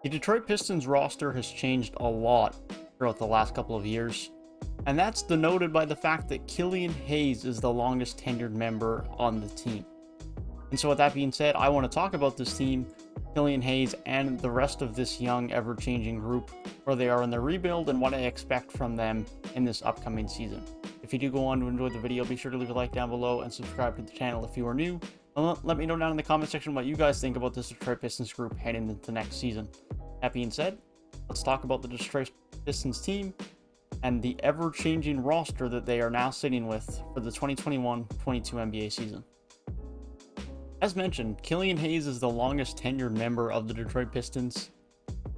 The Detroit Pistons roster has changed a lot throughout the last couple of years, and that's denoted by the fact that Killian Hayes is the longest tenured member on the team. And so with that being said, I want to talk about this team, Killian Hayes, and the rest of this young, ever-changing group, where they are in the rebuild and what I expect from them in this upcoming season. If you do go on to enjoy the video, be sure to leave a like down below and subscribe to the channel if you are new. And let me know down in the comment section what you guys think about this Detroit Pistons group heading into next season. That being said, let's talk about the Detroit Pistons team and the ever-changing roster that they are now sitting with for the 2021-22 NBA season. As mentioned, Killian Hayes is the longest tenured member of the Detroit Pistons,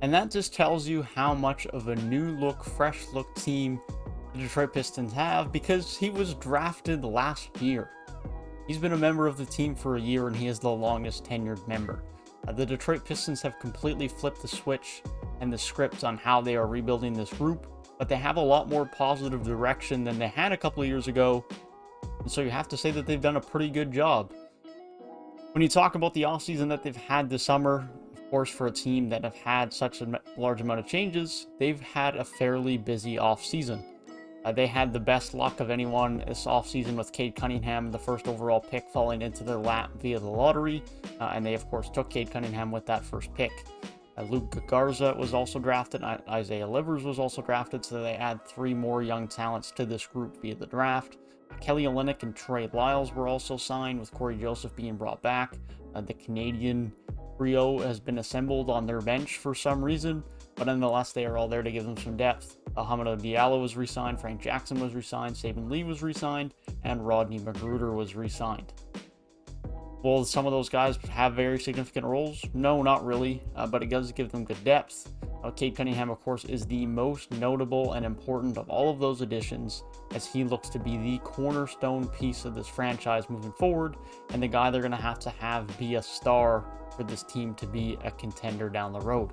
and that just tells you how much of a new look, fresh look team the Detroit Pistons have, because he was drafted last year. He's been a member of the team for a year, and he is the longest tenured member. The Detroit Pistons have completely flipped the switch and the script on how they are rebuilding this group, but they have a lot more positive direction than they had a couple of years ago, and so you have to say that they've done a pretty good job. When you talk about the offseason that they've had this summer, of course, for a team that have had such a large amount of changes, they've had a fairly busy offseason. They had the best luck of anyone this offseason with Cade Cunningham, the first overall pick, falling into their lap via the lottery, and they, of course, took Cade Cunningham with that first pick. Luke Garza was also drafted, Isaiah Livers was also drafted, so they add 3 more young talents to this group via the draft. Kelly Olynyk and Trey Lyles were also signed, with Corey Joseph being brought back. The Canadian trio has been assembled on their bench for some reason, but nonetheless, they are all there to give them some depth. Hamidou Diallo was re-signed, Frank Jackson was re-signed, Saben Lee was re-signed, and Rodney Magruder was re-signed. Will some of those guys have very significant roles? No, not really, but it does give them good depth. Cade Cunningham, of course, is the most notable and important of all of those additions, as he looks to be the cornerstone piece of this franchise moving forward, and the guy they're going to have be a star for this team to be a contender down the road.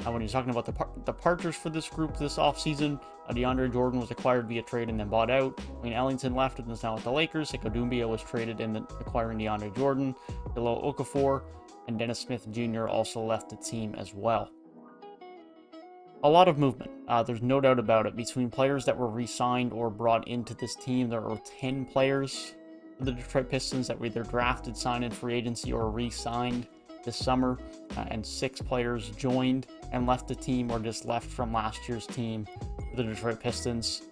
When you're talking about the departures for this group this offseason, DeAndre Jordan was acquired via trade and then bought out. Wayne Ellington left and is now with the Lakers. Sekou Doumbia was traded in acquiring DeAndre Jordan. Jahlil Okafor and Dennis Smith Jr. also left the team as well. A lot of movement. There's no doubt about it. Between players that were re-signed or brought into this team, there are 10 players for the Detroit Pistons that were either drafted, signed in free agency, or re-signed this summer, and 6 players joined and left the team or just left from last year's team for the Detroit Pistons.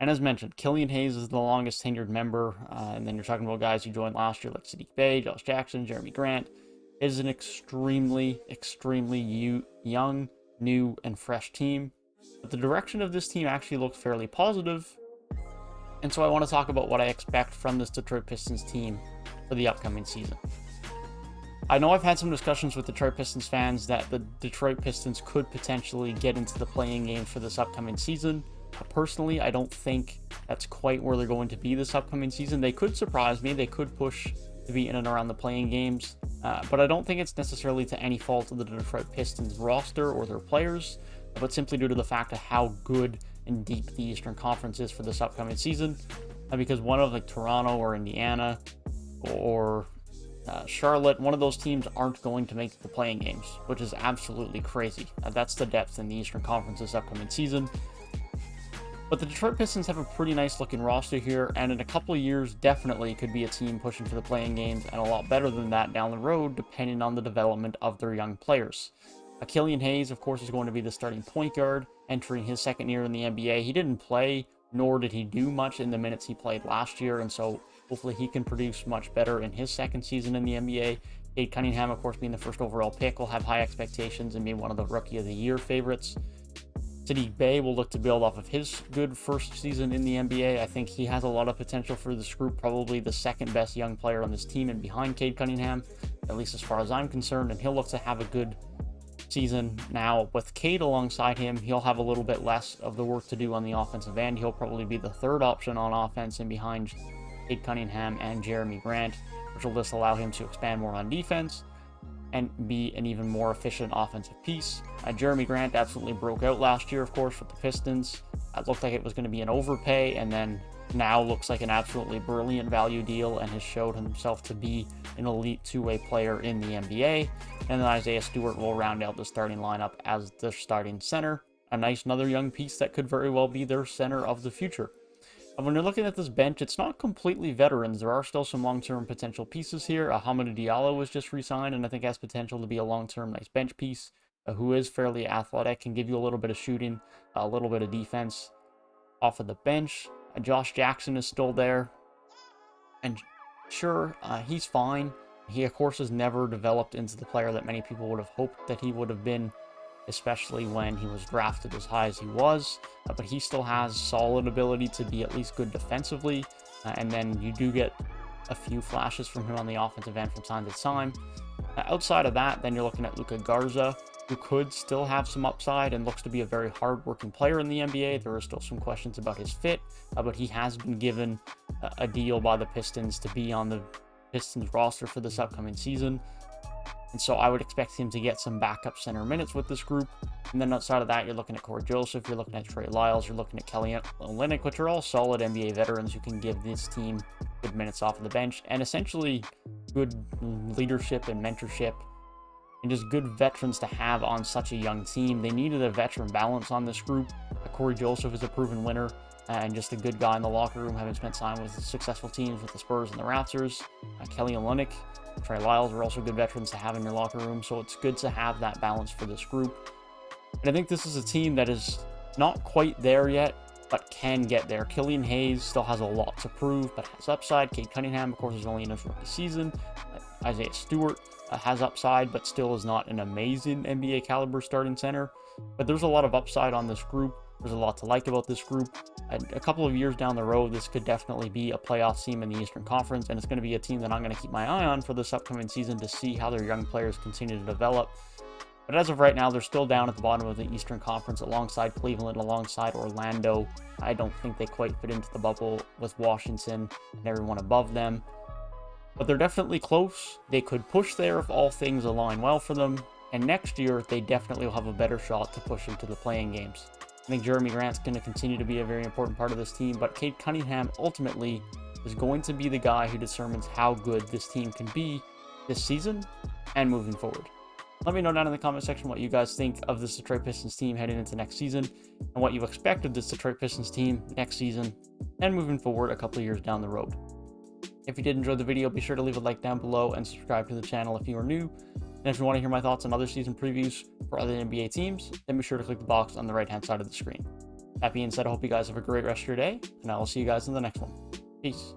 And as mentioned, Killian Hayes is the longest tenured member, and then you're talking about guys who joined last year like Saddiq Bey, Josh Jackson, Jerami Grant. It is an extremely young, new, and fresh team, but the direction of this team actually looks fairly positive, and so I want to talk about what I expect from this Detroit Pistons team for the upcoming season. I know I've had some discussions with Detroit Pistons fans that the Detroit Pistons could potentially get into the play-in game for this upcoming season. Personally, I don't think that's quite where they're going to be this upcoming season. They could surprise me. They could push to be in and around the play-in games, but I don't think it's necessarily to any fault of the Detroit Pistons roster or their players, but simply due to the fact of how good and deep the Eastern Conference is for this upcoming season. Because one of like Toronto or Indiana or Charlotte, one of those teams aren't going to make the play-in games, which is absolutely crazy. That's the depth in the Eastern Conference this upcoming season. But the Detroit Pistons have a pretty nice looking roster here, and in a couple of years definitely could be a team pushing for the play-in games, and a lot better than that down the road depending on the development of their young players. Killian Hayes, of course, is going to be the starting point guard, entering his second year in the NBA. He didn't play, nor did he do much in the minutes he played last year, and so hopefully he can produce much better in his second season in the NBA. Cade Cunningham, of course, being the first overall pick, will have high expectations and be one of the Rookie of the Year favorites. Saddiq Bey will look to build off of his good first season in the NBA. I think he has a lot of potential for this group, probably the second best young player on this team and behind Cade Cunningham, at least as far as I'm concerned, and he'll look to have a good season. Now, with Cade alongside him, he'll have a little bit less of the work to do on the offensive end. He'll probably be the third option on offense and behind Cade Cunningham and Jerami Grant, which will just allow him to expand more on defense and be an even more efficient offensive piece. Jerami Grant absolutely broke out last year, of course, with the Pistons. It looked like it was going to be an overpay, and then now looks like an absolutely brilliant value deal and has showed himself to be an elite two-way player in the NBA. And then Isaiah Stewart will round out the starting lineup as the starting center. Another young piece that could very well be their center of the future. And when you're looking at this bench, it's not completely veterans. There are still some long-term potential pieces here. Hamidou Diallo was just re-signed and I think has potential to be a long-term nice bench piece, who is fairly athletic, can give you a little bit of shooting, a little bit of defense off of the bench. Josh Jackson is still there. And sure, he's fine. He, of course, has never developed into the player that many people would have hoped that he would have been, especially when he was drafted as high as he was. But he still has solid ability to be at least good defensively. And then you do get a few flashes from him on the offensive end from time to time. Outside of that, then you're looking at Luka Garza, who could still have some upside and looks to be a very hard-working player in the NBA. There are still some questions about his fit, but he has been given a deal by the Pistons to be on the Pistons roster for this upcoming season. And so I would expect him to get some backup center minutes with this group. And then outside of that, you're looking at Corey Joseph, you're looking at Trey Lyles, you're looking at Kelly Olynyk, which are all solid NBA veterans who can give this team good minutes off of the bench and essentially good leadership and mentorship and just good veterans to have on such a young team. They needed a veteran balance on this group. Corey Joseph is a proven winner and just a good guy in the locker room, having spent time with successful teams with the Spurs and the Raptors. Kelly Olynyk, Trey Lyles are also good veterans to have in your locker room, so it's good to have that balance for this group. And I think this is a team that is not quite there yet, but can get there. Killian Hayes still has a lot to prove, but has upside. Cade Cunningham, of course, is only in his rookie season. Isaiah Stewart has upside, but still is not an amazing NBA caliber starting center. But there's a lot of upside on this group. There's a lot to like about this group. A couple of years down the road, this could definitely be a playoff team in the Eastern Conference, and it's going to be a team that I'm going to keep my eye on for this upcoming season to see how their young players continue to develop. But as of right now, they're still down at the bottom of the Eastern Conference alongside Cleveland, alongside Orlando. I don't think they quite fit into the bubble with Washington and everyone above them. But they're definitely close. They could push there if all things align well for them. And next year, they definitely will have a better shot to push into the playing games. I think Jerami Grant's going to continue to be a very important part of this team, but Cade Cunningham ultimately is going to be the guy who determines how good this team can be this season and moving forward. Let me know down in the comment section what you guys think of this Detroit Pistons team heading into next season and what you expect of this Detroit Pistons team next season and moving forward a couple of years down the road. If you did enjoy the video, be sure to leave a like down below and subscribe to the channel if you are new. And if you want to hear my thoughts on other season previews for other NBA teams, then be sure to click the box on the right hand side of the screen. That being said, I hope you guys have a great rest of your day, and I will see you guys in the next one. Peace.